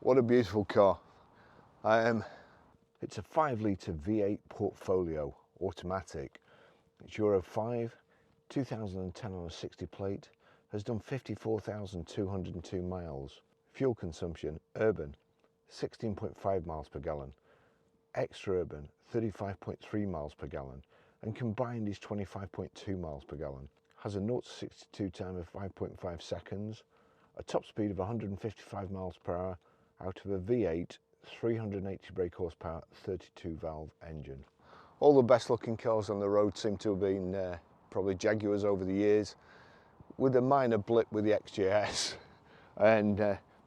What a beautiful car. It's a 5-litre V8 Portfolio automatic. It's Euro 5, 2010 on a 60 plate, has done 54,202 miles. Fuel consumption, urban, 16.5 miles per gallon, extra urban, 35.3 miles per gallon, and combined is 25.2 miles per gallon. Has a 0 to 62 time of 5.5 seconds, a top speed of 155 miles per hour out of a V8 380 brake horsepower 32 valve engine. All the best looking cars on the road seem to have been probably Jaguars over the years, with a minor blip with the XJS.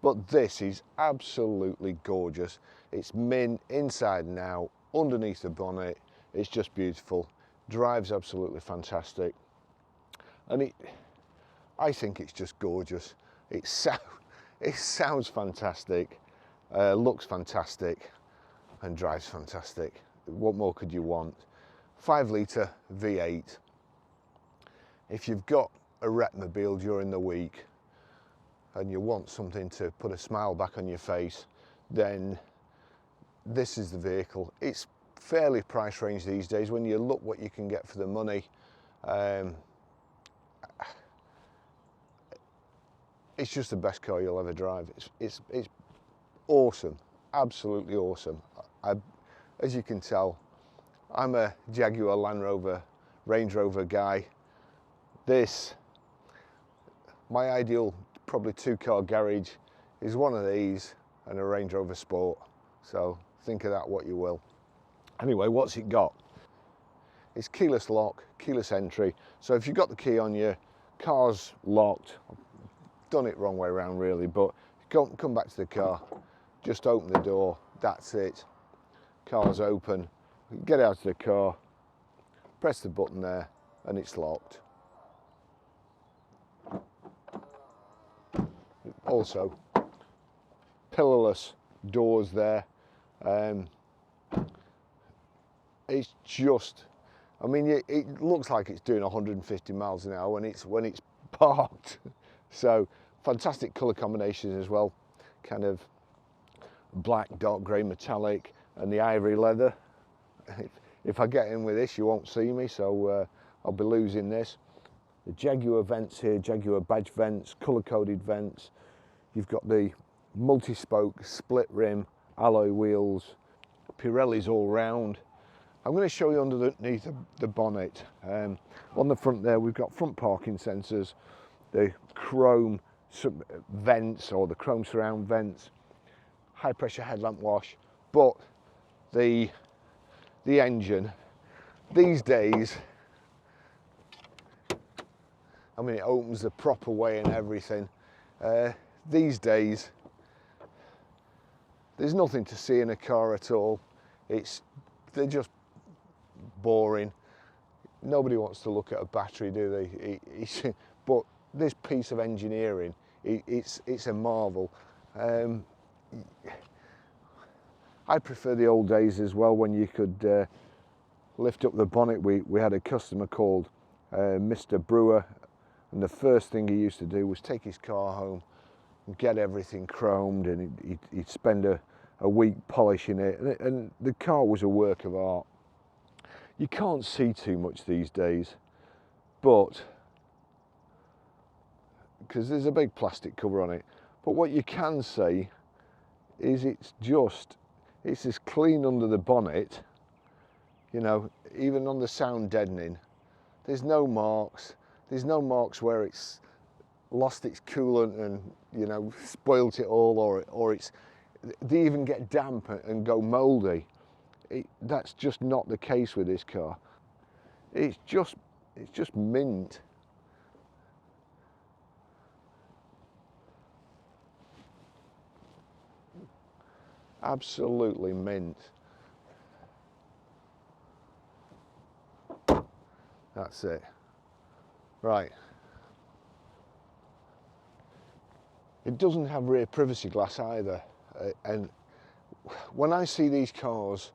But this is absolutely gorgeous. It's mint inside and out, underneath the bonnet. It's just beautiful. Drives absolutely fantastic. And I think it's just gorgeous. It sounds fantastic, looks fantastic, and drives fantastic. What more could you want? 5-litre V8. If you've got a Retmobile during the week and you want something to put a smile back on your face, then this is the vehicle. It's fairly price range these days when you look what you can get for the money. It's just the best car you'll ever drive. It's awesome, absolutely awesome. As you can tell, I'm a Jaguar, Land Rover, Range Rover guy. My ideal probably 2-car garage is one of these and a Range Rover Sport. So think of that what you will. Anyway, what's it got? It's keyless lock, keyless entry. So if you've got the key on you, car's locked. Done it wrong way around really, but come back to the car, just open the door, that's it. Car's open, get out of the car, press the button there, and it's locked. Also, pillarless doors there. It's just, I mean, it looks like it's doing 150 miles an hour when it's parked. So fantastic colour combinations as well, kind of black, dark grey, metallic, and the ivory leather. If I get in with this, you won't see me, so I'll be losing this. The Jaguar vents here, Jaguar badge vents, colour-coded vents. You've got the multi-spoke, split rim, alloy wheels, Pirellis all round. I'm going to show you underneath the bonnet. On the front there, we've got front parking sensors, the chrome vents or the chrome surround vents, high pressure headlamp wash, but the engine these days, I mean, it opens the proper way and everything. These days there's nothing to see in a car at all. They're just boring. Nobody wants to look at a battery, do they? But this piece of engineering, it's a marvel. I prefer the old days as well when you could lift up the bonnet. We had a customer called Mr. Brewer, and the first thing he used to do was take his car home and get everything chromed, and he'd spend a week polishing it, and the car was a work of art. You can't see too much these days, but because there's a big plastic cover on it, but what you can see is it's as clean under the bonnet, you know, even on the sound deadening. There's no marks where it's lost its coolant and, you know, spoilt it all, or they even get damp and go mouldy. That's just not the case with this car. It's just mint. Absolutely mint. That's it. Right. It doesn't have rear privacy glass either. And when I see these cars,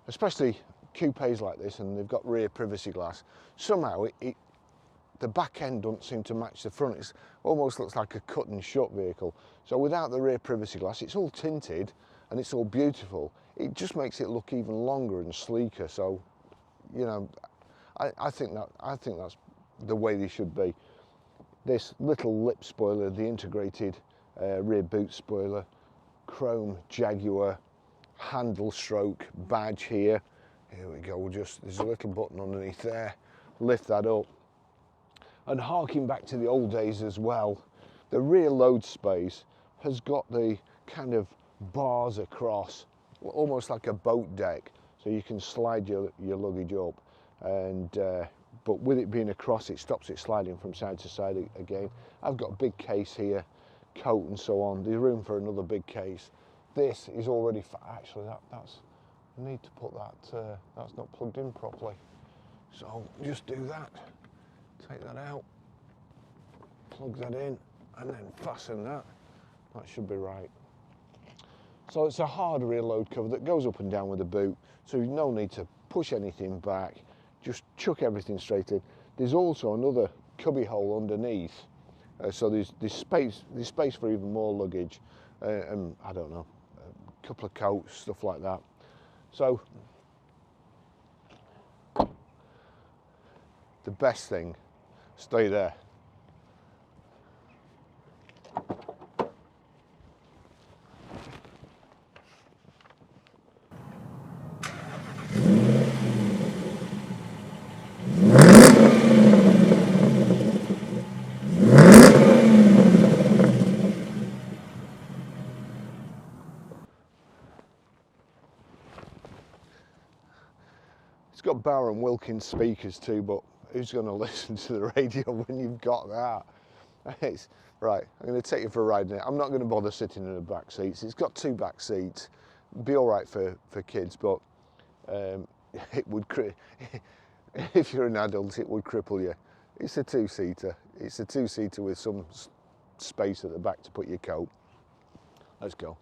especially coupes like this, and they've got rear privacy glass, somehow it the back end doesn't seem to match the front. It almost looks like a cut and shut vehicle. So without the rear privacy glass, it's all tinted and it's all beautiful. It just makes it look even longer and sleeker. So, you know, I think that's the way they should be. This little lip spoiler, the integrated rear boot spoiler, chrome Jaguar handle stroke badge here. Here we go. There's a little button underneath there. Lift that up. And harking back to the old days as well, the rear load space has got the kind of bars across, almost like a boat deck, so you can slide your luggage up. And but with it being across, it stops it sliding from side to side again. I've got a big case here, coat and so on. There's room for another big case. This is already actually that's I need to put that. That's not plugged in properly. So just do that. Take that out. Plug that in, and then fasten that. That should be right. So it's a hard rear load cover that goes up and down with the boot. So you no need to push anything back. Just chuck everything straight in. There's also another cubby hole underneath, so there's space for even more luggage, and I don't know, a couple of coats, stuff like that. So the best thing, stay there. It's got Bauer and Wilkins speakers too, but who's going to listen to the radio when you've got that? Right, I'm going to take you for a ride in it. I'm not going to bother sitting in the back seats. It's got 2 back seats. It'd be all right for kids, but it would, if you're an adult, it would cripple you. It's a 2-seater. It's a 2-seater with some space at the back to put your coat. Let's go.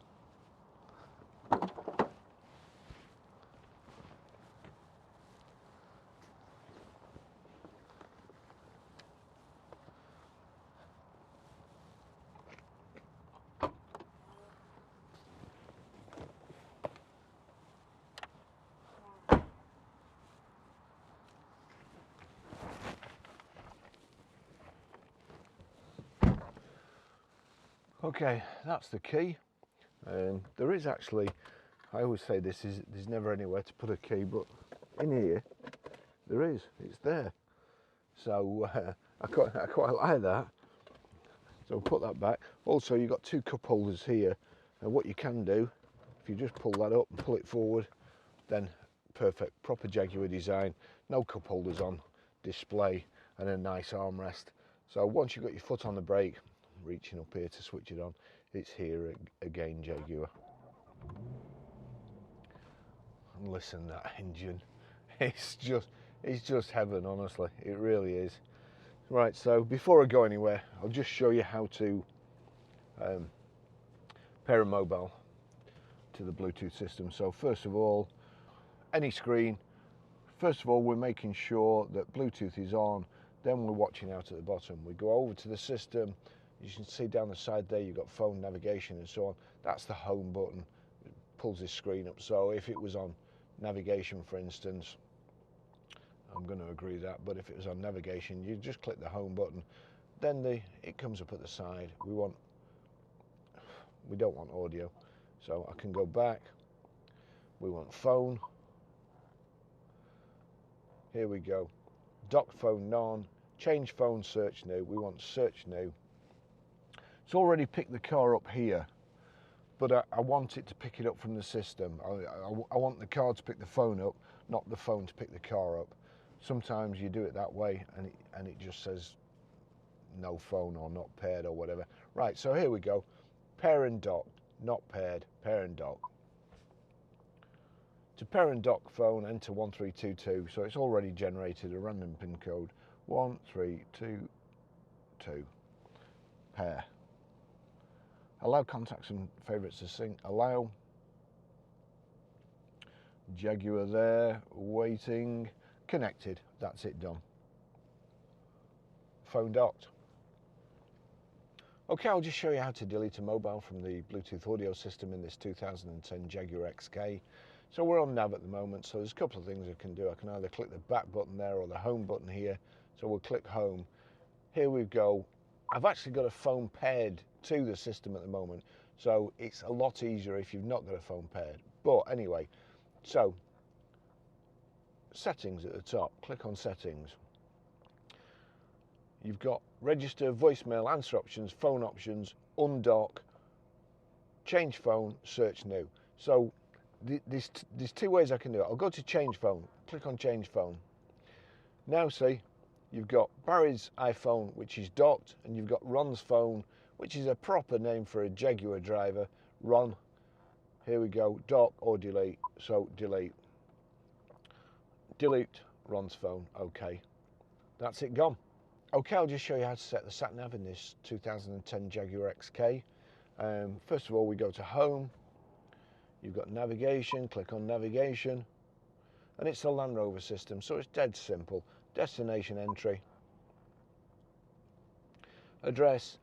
Okay, that's the key. There is actually, I always say there's never anywhere to put a key, but in here there is. It's there. So I quite like that. So put that back. Also, you've got 2 cup holders here, and what you can do, if you just pull that up and pull it forward, then perfect, proper Jaguar design. No cup holders on display, and a nice armrest. So once you've got your foot on the brake, reaching up here to switch it on, it's here again, Jaguar. And listen, that engine, it's just heaven, honestly, it really is. Right, so before I go anywhere, I'll just show you how to pair a mobile to the Bluetooth system. So first of all, any screen, first of all we're making sure that Bluetooth is on, then we're watching out at the bottom. We go over to the system. You can see down the side there you've got phone navigation and so on. That's the home button. It pulls this screen up. So if it was on navigation, for instance, I'm going to agree that, but if it was on navigation, you just click the home button, then it comes up at the side. We don't want audio, so I can go back. We want phone. Here we go. Dock phone none. Change phone, search new. We want search new. It's already picked the car up here, but I want it to pick it up from the system. I want the car to pick the phone up, not the phone to pick the car up. Sometimes you do it that way and it just says no phone or not paired or whatever. Right, so here we go. Pair and dock, not paired, pair and dock. To pair and dock phone, enter 1322. So it's already generated a random pin code. 1322. Pair. Allow contacts and favourites to sync. Allow. Jaguar there, waiting. Connected. That's it, done. phone docked. Okay, I'll just show you how to delete a mobile from the Bluetooth audio system in this 2010 Jaguar XK. So we're on nav at the moment, so there's a couple of things I can do. I can either click the back button there or the home button here. So we'll click home. Here we go. I've actually got a phone paired to the system at the moment, so it's a lot easier if you've not got a phone paired. But anyway, so settings at the top, click on settings. You've got register, voicemail, answer options, phone options, undock, change phone, search new. So there's two ways I can do it. I'll go to change phone, click on change phone. Now see, you've got Barry's iPhone, which is docked, and you've got Ron's phone, which is a proper name for a Jaguar driver. Ron, here we go, dock or delete. So delete. Delete Ron's phone, okay. That's it gone. Okay, I'll just show you how to set the sat nav in this 2010 Jaguar XK. First of all, we go to home. You've got navigation, click on navigation, and it's a Land Rover system, so it's dead simple. Destination entry, address,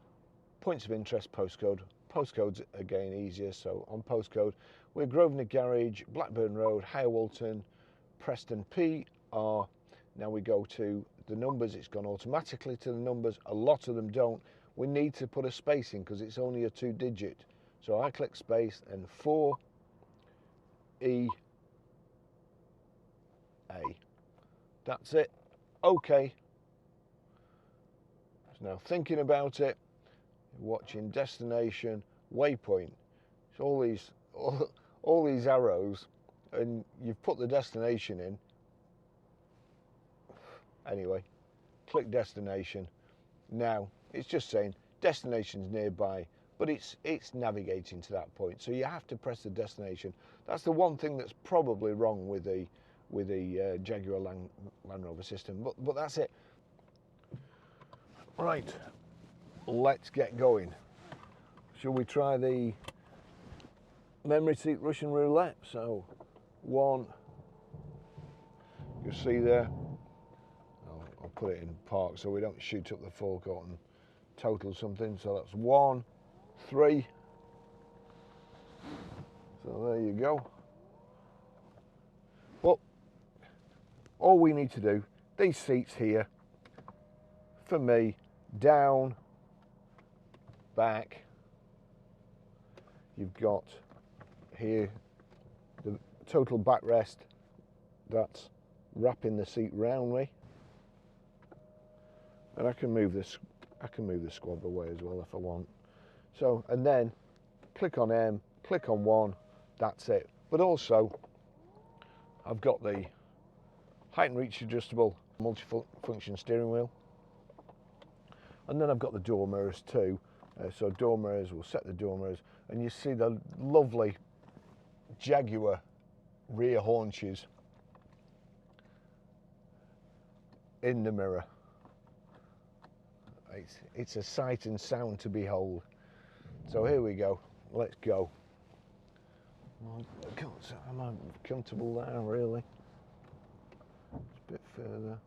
points of interest, postcode. Postcode's again easier, so on postcode, we're Grosvenor Garage, Blackburn Road, Higher Walton, Preston PR. Now we go to the numbers, it's gone automatically to the numbers. A lot of them don't. We need to put a space in because it's only a 2-digit. So I click space and 4EA. That's it. Okay. So now thinking about it, watching destination, waypoint. It's all these arrows, and you've put the destination in. Anyway, click destination. Now it's just saying destination's nearby, but it's navigating to that point. So you have to press the destination. That's the one thing that's probably wrong with the Jaguar Land Rover system. But that's it. Right, let's get going. Shall we try the memory seat Russian roulette? So 1. You see there. I'll put it in park so we don't shoot up the forecourt and total something. So that's 1, 3. So there you go. Well, all we need to do, these seats here, for me, down, back. You've got here the total backrest. That's wrapping the seat round me. And I can move this squab away as well if I want. So, and then click on M, click on 1, that's it. But also, I've got the height and reach adjustable multi-function steering wheel. And then I've got the door mirrors too. So door mirrors, we'll set the door mirrors, and you see the lovely Jaguar rear haunches in the mirror. It's a sight and sound to behold. So here we go, let's go. Am I comfortable there, really? It's a bit further.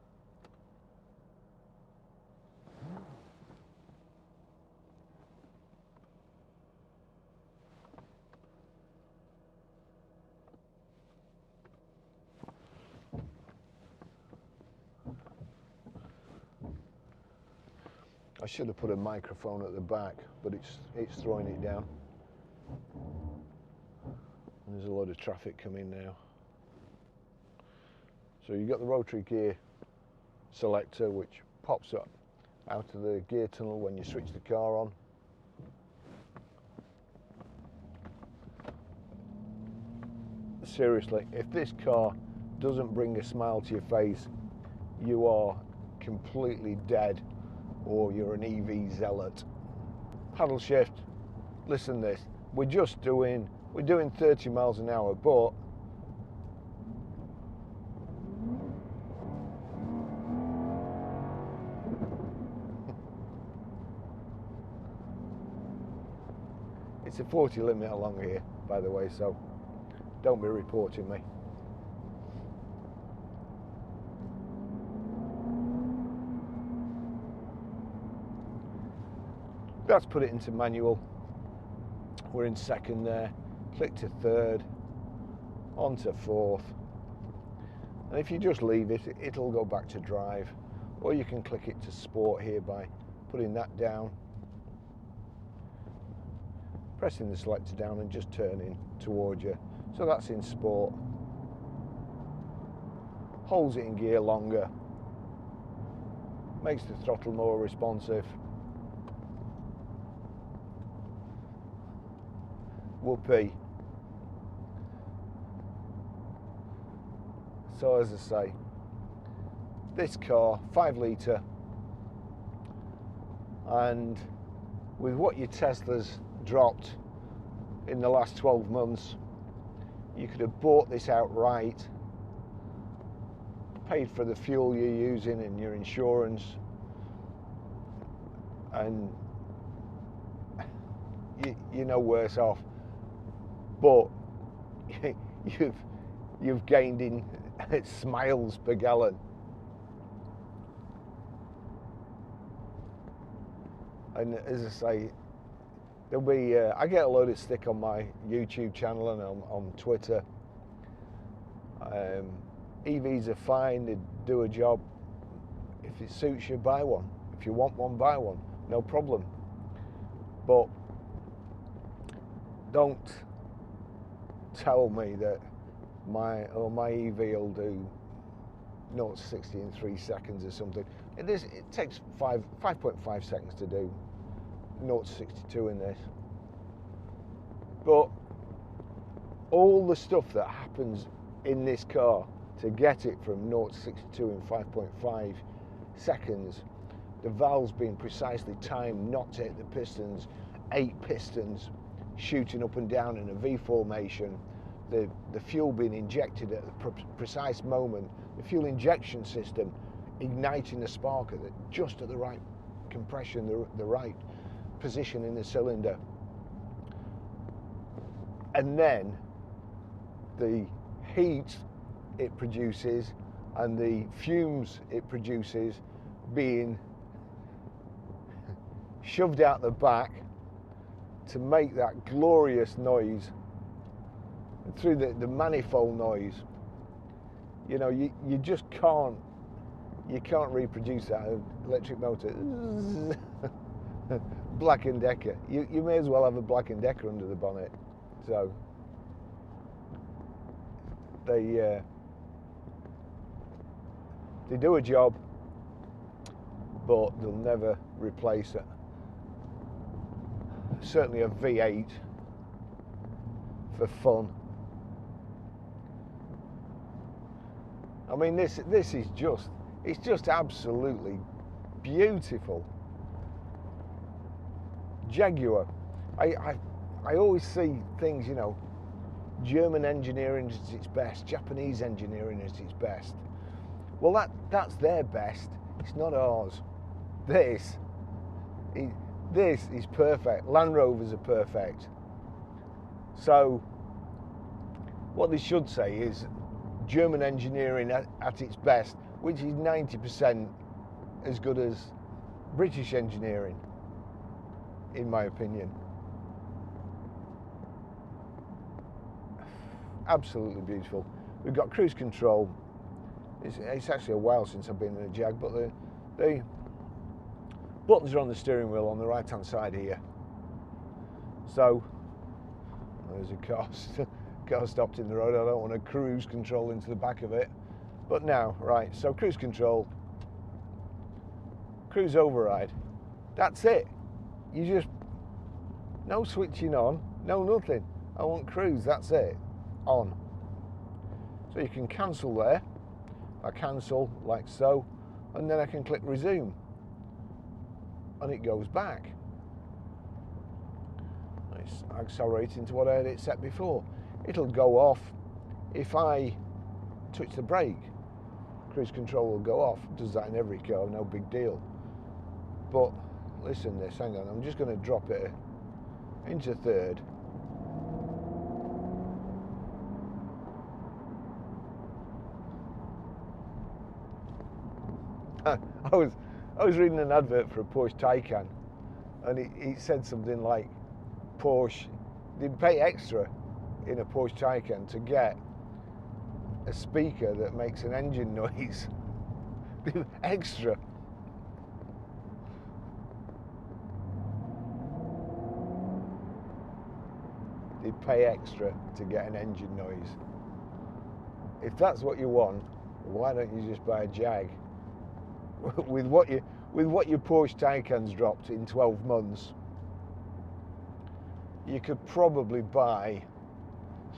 I should have put a microphone at the back, but it's throwing it down. And there's a lot of traffic coming now. So you've got the rotary gear selector, which pops up out of the gear tunnel when you switch the car on. Seriously, if this car doesn't bring a smile to your face, you are completely dead, or you're an EV zealot. Paddle shift, listen this, we're doing 30 miles an hour, but it's a 40 limit along here, by the way, so don't be reporting me. That's put it into manual. We're in second there. Click to third, on to fourth. And if you just leave it, it'll go back to drive. Or you can click it to sport here by putting that down, pressing the selector down and just turning towards you. So that's in sport. Holds it in gear longer, makes the throttle more responsive. Whoopee. So as I say, this car, 5 litre, and with what your Tesla's dropped in the last 12 months, you could have bought this outright, paid for the fuel you're using and your insurance, and you're no worse off. But you've gained in miles per gallon. And as I say, there'll be I get a load of stick on my YouTube channel and on Twitter. EVs are fine, they do a job. If it suits you, buy one. If you want one, buy one, no problem. But don't tell me that my EV will do 0 to 60 in 3 seconds or something. It takes 5.5 seconds to do 0 to 62 in this. But all the stuff that happens in this car to get it from 0 to 62 in 5.5 seconds, the valves being precisely timed not to hit the pistons, 8 pistons shooting up and down in a V formation, the fuel being injected at the precise moment, the fuel injection system igniting the spark just at the right compression, the right position in the cylinder, and then the heat it produces and the fumes it produces being shoved out the back to make that glorious noise, and through the manifold noise, you know, you just can't reproduce that electric motor. Black & Decker. You may as well have a Black & Decker under the bonnet. So they do a job, but they'll never replace it. Certainly a V8 for fun. I mean, this is just absolutely beautiful. Jaguar. I always see things, you know, German engineering is its best, Japanese engineering is its best. Well, that's their best. It's not ours. This is perfect. Land Rovers are perfect. So what they should say is German engineering at its best, which is 90% as good as British engineering, in my opinion. Absolutely beautiful. We've got cruise control. It's actually a while since I've been in a Jag, but the buttons are on the steering wheel on the right hand side here. So there's a car stopped in the road. I don't want to cruise control into the back of it. But now, right, so cruise control, cruise override, that's it. You just, no switching on, no nothing. I want cruise, that's it, on. So you can cancel there. I cancel like so, and then I can click resume, and it goes back. It's accelerating to what I had it set before. It'll go off if I touch the brake. Cruise control will go off. Does that in every car, no big deal. But listen this, hang on, I'm just going to drop it into third. I was reading an advert for a Porsche Taycan, and he said something like Porsche, they'd pay extra in a Porsche Taycan to get a speaker that makes an engine noise. Extra. They'd pay extra to get an engine noise. If that's what you want, why don't you just buy a Jag? with what your Porsche Taycan's dropped in 12 months, you could probably buy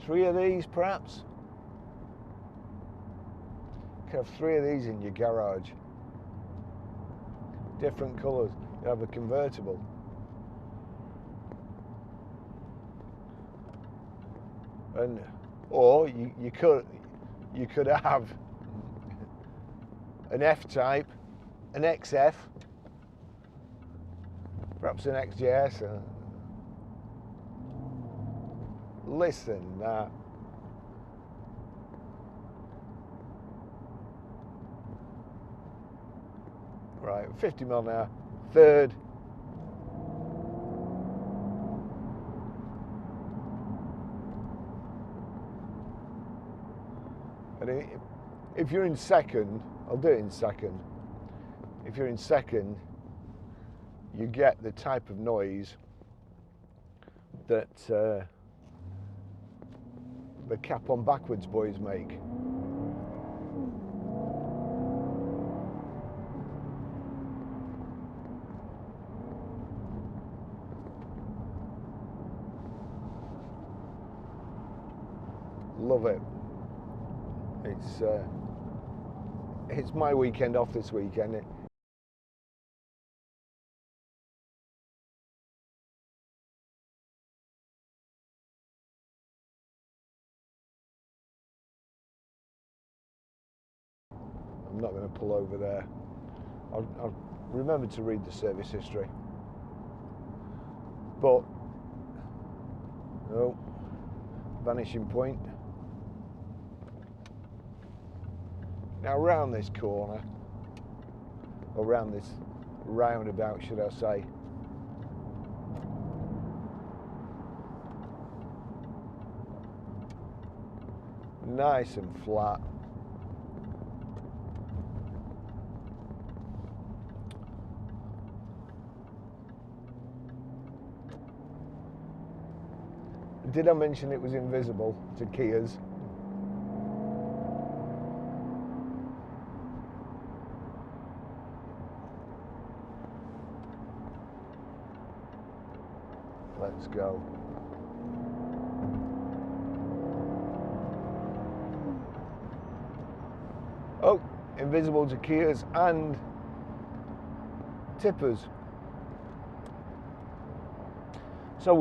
3 of these, perhaps. You could have 3 of these in your garage. Different colours. You have a convertible. And or you could have an F-Type, an XF, perhaps an XJS. Listen, right, 50 mile an hour, third. And if you're in second, I'll do it in second. If you're in second, you get the type of noise that the cap on backwards boys make. Love it. It's my weekend off this weekend. I'm not going to pull over there. I'll remember to read the service history. But no, vanishing point. Now around this corner, or around this roundabout, should I say, nice and flat. Did I mention it was invisible to Kias? Let's go. Oh, invisible to Kias and tippers. So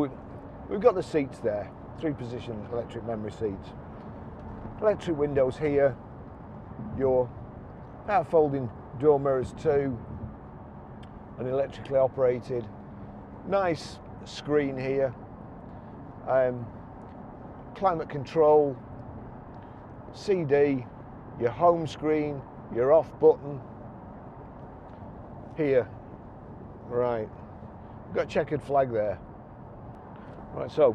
we've got the seats there, 3-position electric memory seats. Electric windows here, your folding door mirrors too, and electrically operated. Nice screen here, climate control, CD, your home screen, your off button here. Right, we've got checkered flag there. Right, so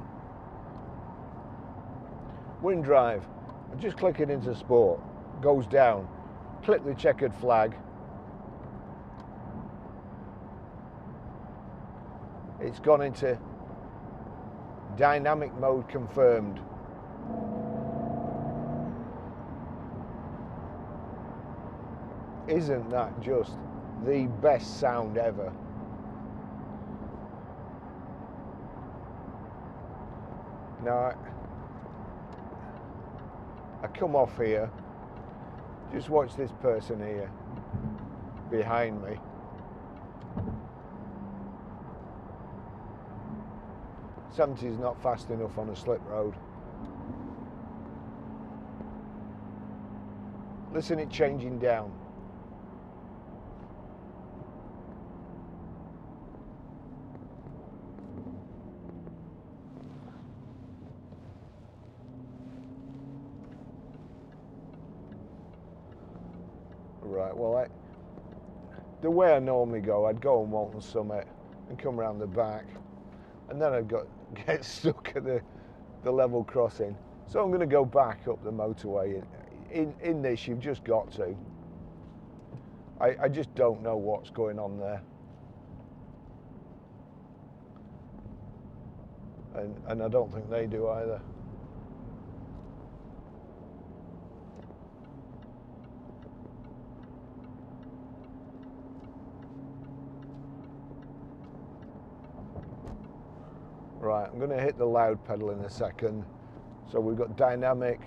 we're in drive. I just click it into sport, goes down, click the checkered flag. It's gone into dynamic mode confirmed. Isn't that just the best sound ever? Now I come off here, just watch this person here behind me. '70's not fast enough on a slip road. Listen, it changing down. Right, well, the way I normally go, I'd go on Walton Summit, and come around the back, and then I've got get stuck at the level crossing. So I'm going to go back up the motorway. In this, you've just got to. I just don't know what's going on there. And I don't think they do either. Right, I'm going to hit the loud pedal in a second. So we've got dynamic.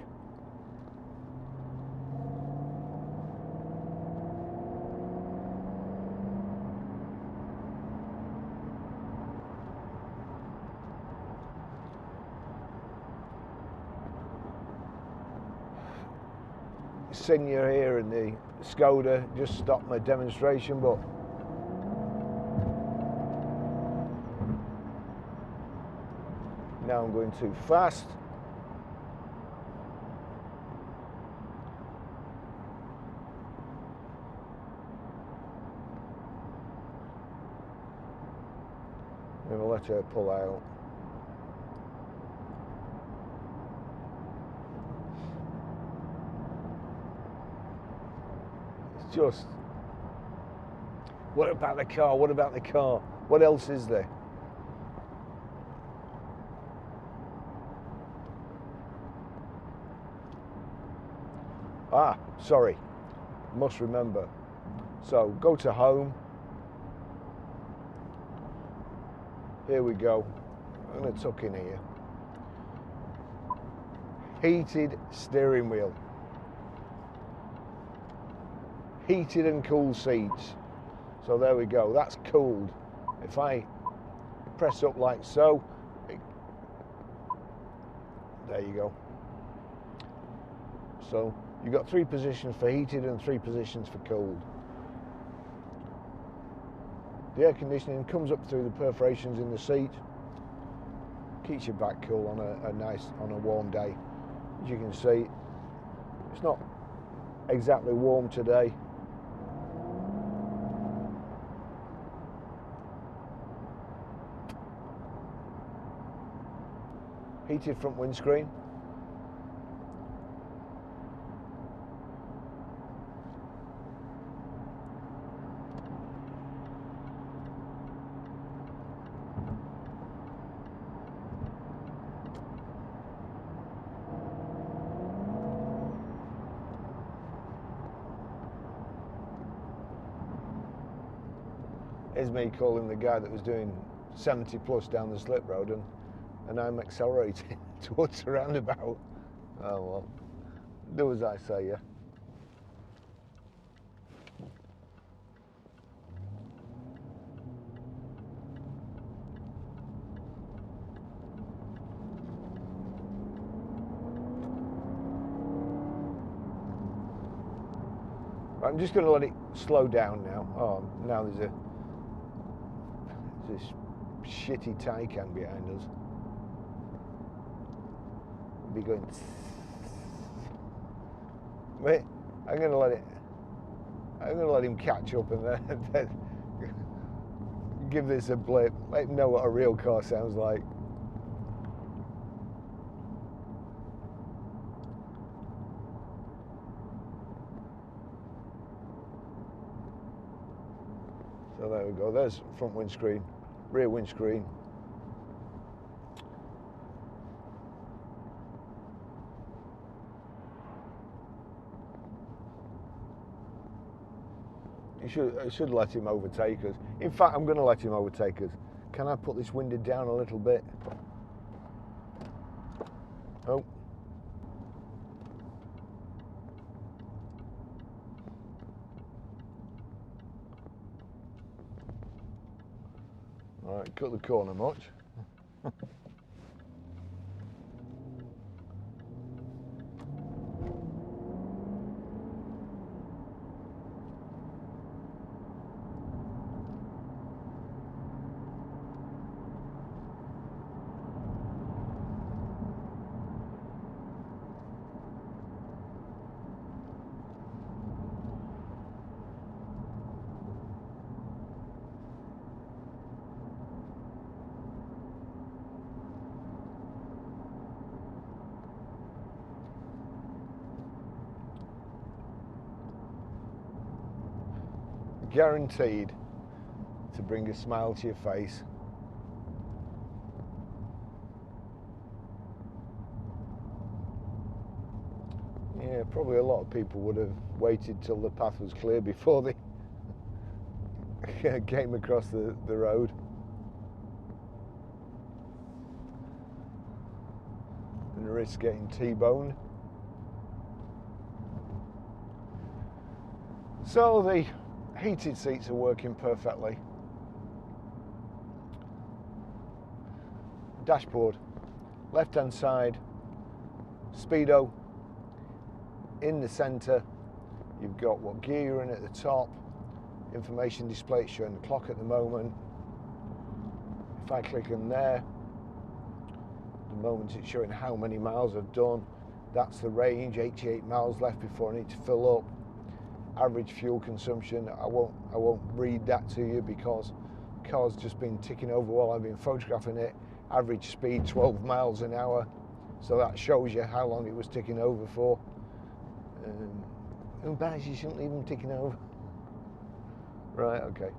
Senior here in the Skoda just stopped my demonstration, but now I'm going too fast. I'm going to let her pull out. It's just, what about the car? What about the car? What else is there? Ah, sorry, must remember. So go to home. Here we go. I'm going to tuck in here. Heated steering wheel. Heated and cooled seats. So there we go, that's cooled. If I press up like so, there you go. So you've got 3 positions for heated and 3 positions for cooled. The air conditioning comes up through the perforations in the seat, keeps your back cool on a warm day. As you can see, it's not exactly warm today. Heated front windscreen. Here's me calling the guy that was doing 70 plus down the slip road, and I'm accelerating towards the roundabout. Oh well, do as I say, yeah. I'm just going to let it slow down now. Oh, now there's this shitty Taycan behind us. Be going. Wait, I'm going to let him catch up and then give this a blip. Let him know what a real car sounds like. So there we go, there's front windscreen, rear windscreen. I should let him overtake us. In fact, I'm going to let him overtake us. Can I put this window down a little bit? Oh. All right, cut the corner much. guaranteed to bring a smile to your face. Yeah, probably a lot of people would have waited till the path was clear before they came across the road. And risk getting T-boned. So the heated seats are working perfectly. Dashboard, left hand side, speedo. In the centre, you've got what gear you're in at the top, information display showing the clock at the moment. If I click on there, the moment it's showing how many miles I've done. That's the range, 88 miles left before I need to fill up. Average fuel consumption, I won't read that to you because the car's just been ticking over while I've been photographing it. Average speed 12 miles an hour, so that shows you how long it was ticking over for. And bad, you shouldn't leave them ticking over. Right, okay.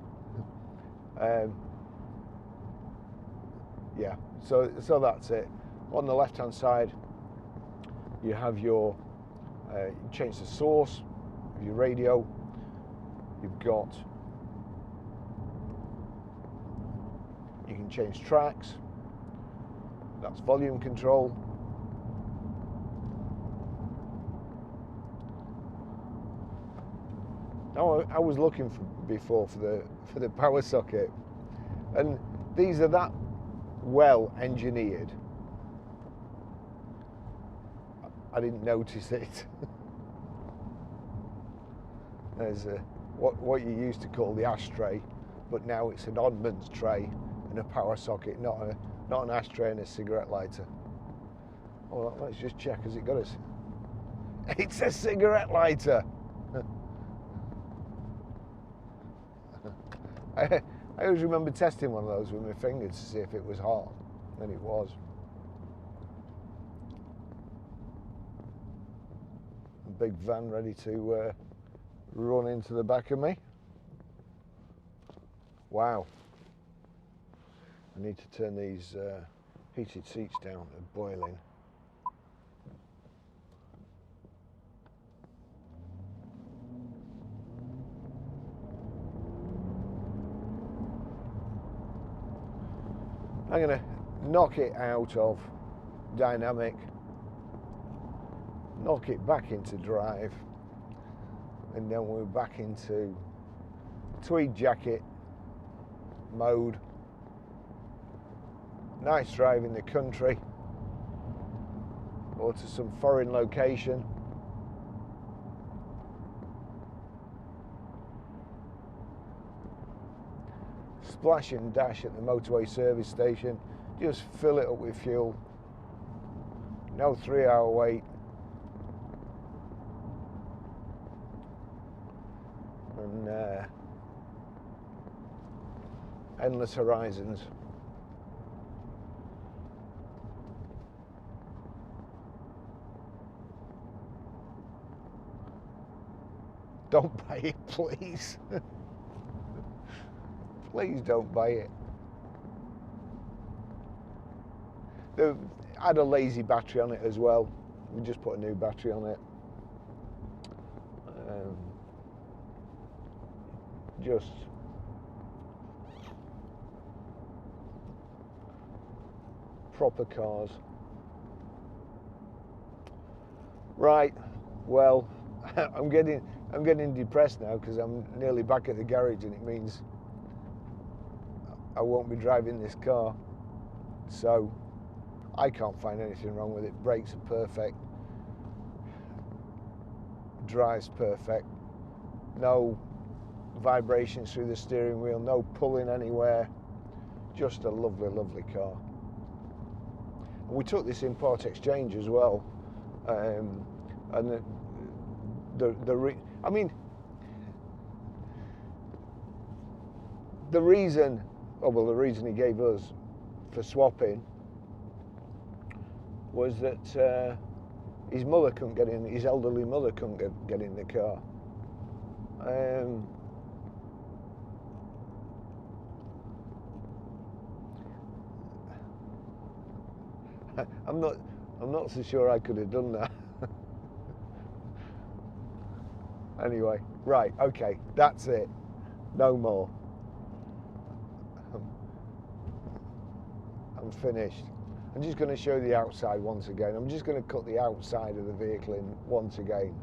Yeah, so that's it. On the left hand side, you have your change the source of your radio. You've got, you can change tracks. That's volume control. Now, I was looking before for the power socket, and these are that well engineered. I didn't notice it. There's what you used to call the ashtray, but now it's an oddman's tray and a power socket, not an ashtray and a cigarette lighter. Oh, let's just check. Has it got us? It's a cigarette lighter. I always remember testing one of those with my fingers to see if it was hot, and it was. A big van ready to run into the back of me. Wow. I need to turn these heated seats down to boiling. I'm going to knock it out of dynamic, knock it back into drive, and then we're back into tweed jacket mode. Nice drive in the country or to some foreign location. Splash and dash at the motorway service station, just fill it up with fuel. No 3-hour wait. And endless horizons. Don't buy it, please. Please don't buy it. They had a lazy battery on it as well. We just put a new battery on it. Just proper cars. Right, well, I'm getting depressed now because I'm nearly back at the garage, and it means I won't be driving this car. So I can't find anything wrong with it. Brakes are perfect, drive's perfect, no vibrations through the steering wheel, no pulling anywhere, just a lovely, lovely car. And we took this in part exchange as well, and the reason he gave us for swapping was that his mother couldn't get in, his elderly mother couldn't get in the car. I'm not so sure I could have done that. Anyway, right, okay, that's it. No more. I'm finished. I'm just going to show the outside once again. I'm just going to cut the outside of the vehicle in once again.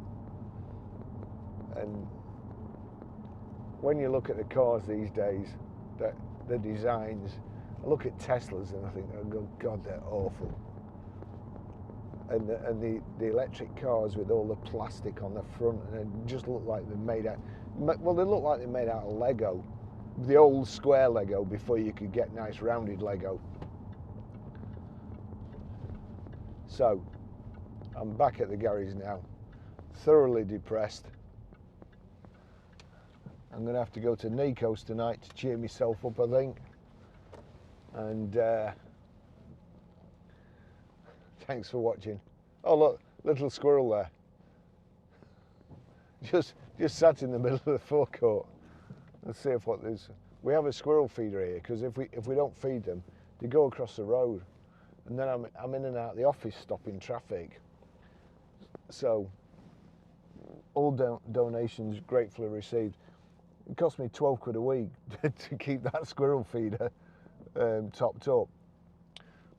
And when you look at the cars these days, the designs, I look at Teslas and I think, oh God, they're awful. And the electric cars with all the plastic on the front, and they just look like they're made out, well, they look like they're made out of Lego. The old square Lego before you could get nice rounded Lego. So, I'm back at the garage now, thoroughly depressed. I'm going to have to go to Nico's tonight to cheer myself up, I think. And thanks for watching. Oh look, little squirrel there. Just sat in the middle of the forecourt. Let's see if what there's. We have a squirrel feeder here, because if we don't feed them, they go across the road. And then I'm in and out of the office stopping traffic. So all donations gratefully received. It cost me 12 quid a week to keep that squirrel feeder topped up.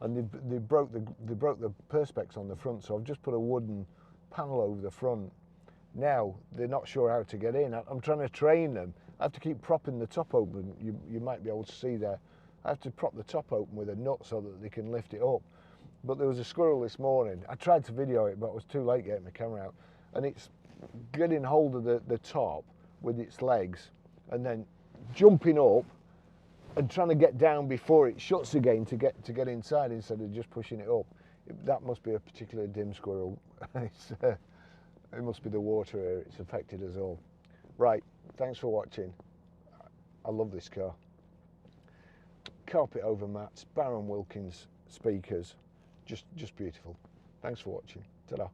And they broke the perspex on the front, so I've just put a wooden panel over the front. Now they're not sure how to get in. I'm trying to train them. I have to keep propping the top open. You might be able to see there. I have to prop the top open with a nut so that they can lift it up. But there was a squirrel this morning. I tried to video it, but I was too late getting my camera out. And it's getting hold of the top with its legs and then jumping up and trying to get down before it shuts again to get inside instead of just pushing it up. That must be a particularly dim squirrel. It must be the water here. It's affected us all. Right, thanks for watching. I love this car. Carpet over mats, Baron Wilkins speakers, just beautiful. Thanks for watching. Ta-da.